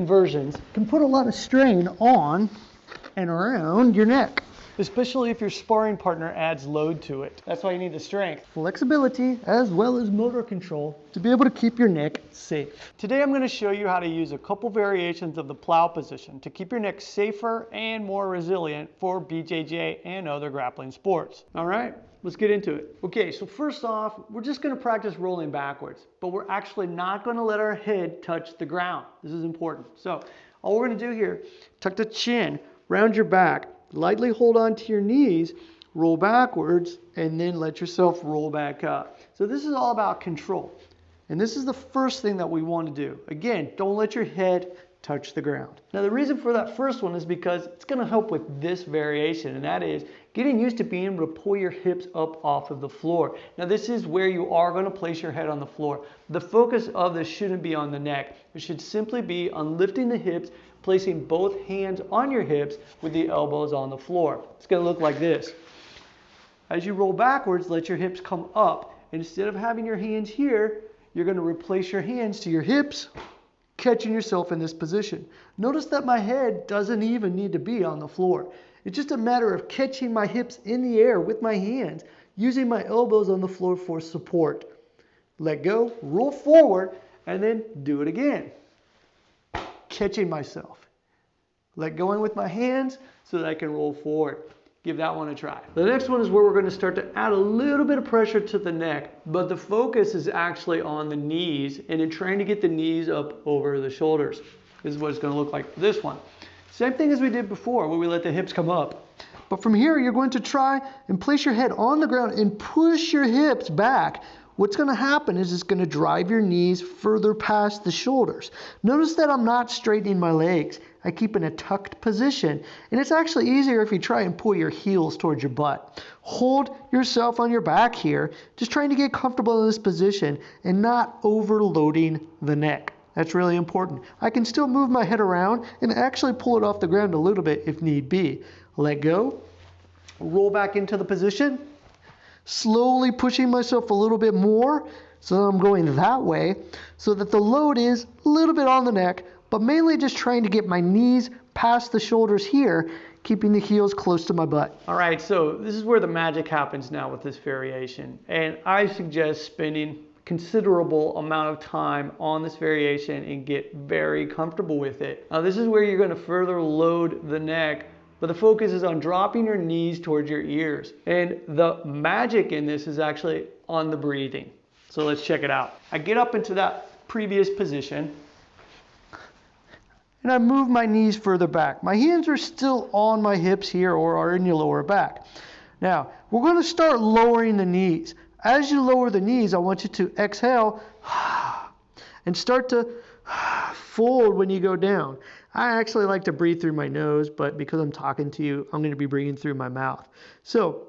inversions can put a lot of strain on and around your neck, especially if your sparring partner adds load to it. That's why you need the strength, flexibility, as well as motor control to be able to keep your neck safe. Today I'm going to show you how to use a couple variations of the plow position to keep your neck safer and more resilient for BJJ and other grappling sports. All right, let's get into it. Okay, so first off, we're just going to practice rolling backwards, but we're actually not going to let our head touch the ground. This is important. So all we're going to do here, tuck the chin, round your back, lightly hold on to your knees, roll backwards, and then let yourself roll back up. So this is all about control. And this is the first thing that we want to do. Again, don't let your head touch the ground. Now the reason for that first one is because it's going to help with this variation, and that is getting used to being able to pull your hips up off of the floor. Now this is where you are going to place your head on the floor. The focus of this shouldn't be on the neck. It should simply be on lifting the hips, placing both hands on your hips with the elbows on the floor. It's going to look like this. As you roll backwards, let your hips come up. Instead of having your hands here, you're going to replace your hands to your hips, catching yourself in this position. Notice that my head doesn't even need to be on the floor. It's just a matter of catching my hips in the air with my hands, using my elbows on the floor for support. Let go, roll forward, and then do it again. Catching myself. Let go in with my hands so that I can roll forward. Give that one a try. The next one is where we're going to start to add a little bit of pressure to the neck, but the focus is actually on the knees and in trying to get the knees up over the shoulders. This is what it's going to look like for this one. Same thing as we did before where we let the hips come up. But from here, you're going to try and place your head on the ground and push your hips back. What's going to happen is it's going to drive your knees further past the shoulders. Notice that I'm not straightening my legs. I keep in a tucked position. And it's actually easier if you try and pull your heels towards your butt. Hold yourself on your back here, just trying to get comfortable in this position and not overloading the neck. That's really important. I can still move my head around and actually pull it off the ground a little bit if need be. Let go. Roll back into the position. Slowly pushing myself a little bit more so that I'm going that way so that the load is a little bit on the neck, but mainly just trying to get my knees past the shoulders here, keeping the heels close to my butt. All right, so this is where the magic happens now with this variation. And I suggest spending considerable amount of time on this variation and get very comfortable with it. Now this is where you're going to further load the neck, but the focus is on dropping your knees towards your ears. And the magic in this is actually on the breathing. So let's check it out. I get up into that previous position and I move my knees further back. My hands are still on my hips here or are in your lower back. Now, we're going to start lowering the knees. As you lower the knees, I want you to exhale and start to fold when you go down. I actually like to breathe through my nose, but because I'm talking to you, I'm going to be breathing through my mouth. So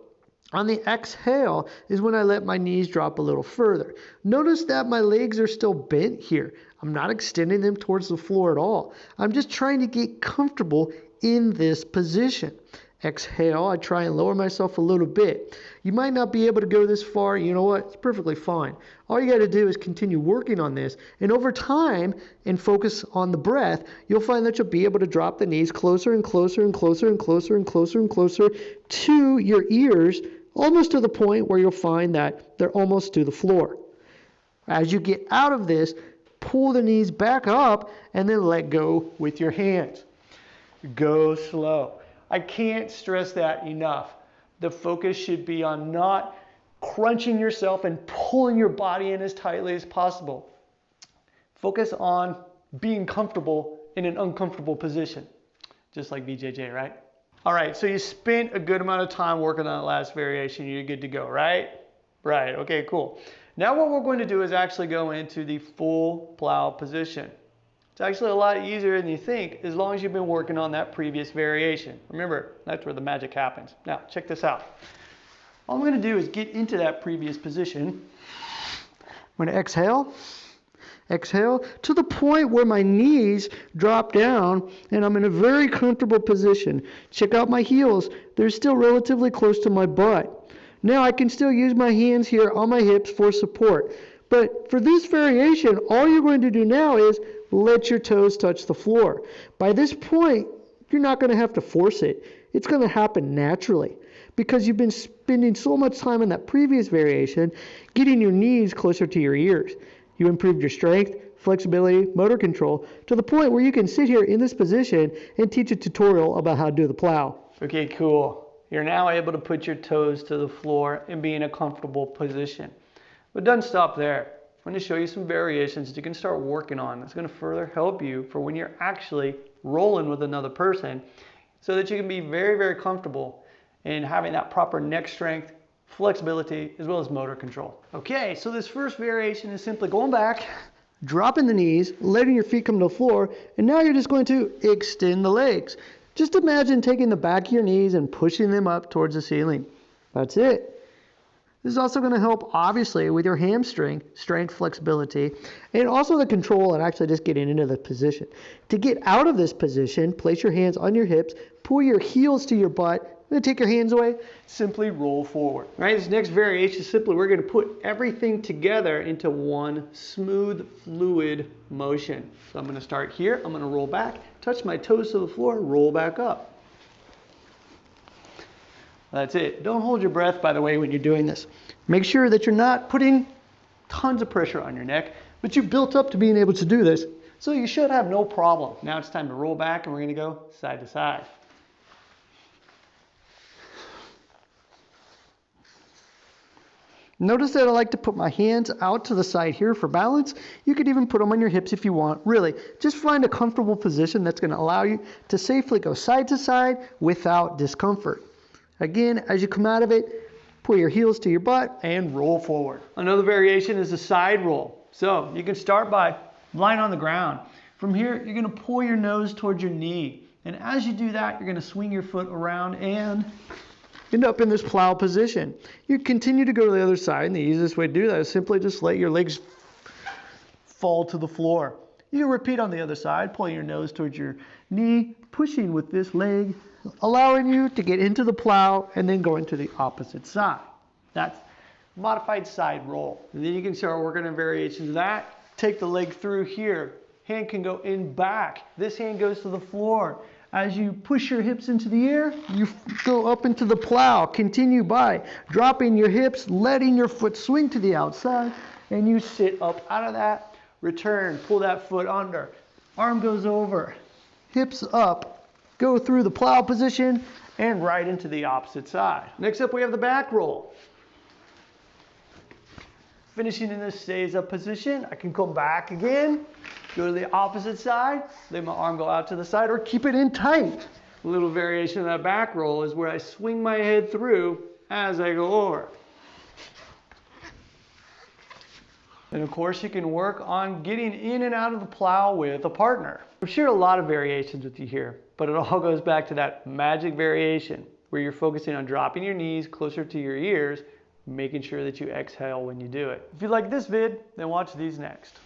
on the exhale is when I let my knees drop a little further. Notice that my legs are still bent here. I'm not extending them towards the floor at all. I'm just trying to get comfortable in this position. Exhale, I try and lower myself a little bit. You might not be able to go this far. You know what? It's perfectly fine. All you got to do is continue working on this. And over time, and focus on the breath, you'll find that you'll be able to drop the knees closer and closer and closer and closer and closer and closer to your ears, almost to the point where you'll find that they're almost to the floor. As you get out of this, pull the knees back up and then let go with your hands. Go slow. I can't stress that enough. The focus should be on not crunching yourself and pulling your body in as tightly as possible. Focus on being comfortable in an uncomfortable position, just like BJJ, right? All right, so you spent a good amount of time working on that last variation. You're good to go, right? Right, okay, cool. Now what we're going to do is actually go into the full plow position. It's actually a lot easier than you think as long as you've been working on that previous variation. Remember, that's where the magic happens. Now, check this out. All I'm going to do is get into that previous position. I'm going to exhale to the point where my knees drop down and I'm in a very comfortable position. Check out my heels. They're still relatively close to my butt. Now I can still use my hands here on my hips for support. But for this variation, all you're going to do now is let your toes touch the floor. By this point, you're not going to have to force it. It's going to happen naturally because you've been spending so much time in that previous variation getting your knees closer to your ears. You improved your strength, flexibility, motor control to the point where you can sit here in this position and teach a tutorial about how to do the plow. Okay, cool. You're now able to put your toes to the floor and be in a comfortable position. But it doesn't stop there. I'm going to show you some variations that you can start working on. That's going to further help you for when you're actually rolling with another person so that you can be very, very comfortable in having that proper neck strength, flexibility, as well as motor control. Okay, so this first variation is simply going back, dropping the knees, letting your feet come to the floor, and now you're just going to extend the legs. Just imagine taking the back of your knees and pushing them up towards the ceiling. That's it. This is also going to help, obviously, with your hamstring, strength, flexibility, and also the control and actually just getting into the position. To get out of this position, place your hands on your hips, pull your heels to your butt, then take your hands away, simply roll forward. All right, this next variation is simply we're going to put everything together into one smooth, fluid motion. So I'm going to start here, I'm going to roll back, touch my toes to the floor, roll back up. That's it. Don't hold your breath, by the way, when you're doing this. Make sure that you're not putting tons of pressure on your neck, but you built up to being able to do this, so you should have no problem. Now it's time to roll back, and we're going to go side to side. Notice that I like to put my hands out to the side here for balance. You could even put them on your hips if you want. Really, just find a comfortable position that's going to allow you to safely go side to side without discomfort. Again, as you come out of it, pull your heels to your butt and roll forward. Another variation is a side roll. So you can start by lying on the ground. From here, you're going to pull your nose towards your knee. And as you do that, you're going to swing your foot around and end up in this plow position. You continue to go to the other side, and the easiest way to do that is simply just let your legs fall to the floor. You can repeat on the other side, pulling your nose towards your knee, pushing with this leg, allowing you to get into the plow and then going to the opposite side. That's modified side roll. And then you can start working on variations of that. Take the leg through here. Hand can go in back. This hand goes to the floor. As you push your hips into the air, you go up into the plow. Continue by dropping your hips, letting your foot swing to the outside, and you sit up out of that. Return, pull that foot under. Arm goes over, hips up, go through the plow position, and right into the opposite side. Next up, we have the back roll. Finishing in this stays up position, I can come back again, go to the opposite side, let my arm go out to the side, or keep it in tight. A little variation of that back roll is where I swing my head through as I go over. And of course, you can work on getting in and out of the plow with a partner. I've shared a lot of variations with you here, but it all goes back to that magic variation where you're focusing on dropping your knees closer to your ears, making sure that you exhale when you do it. If you like this vid, then watch these next.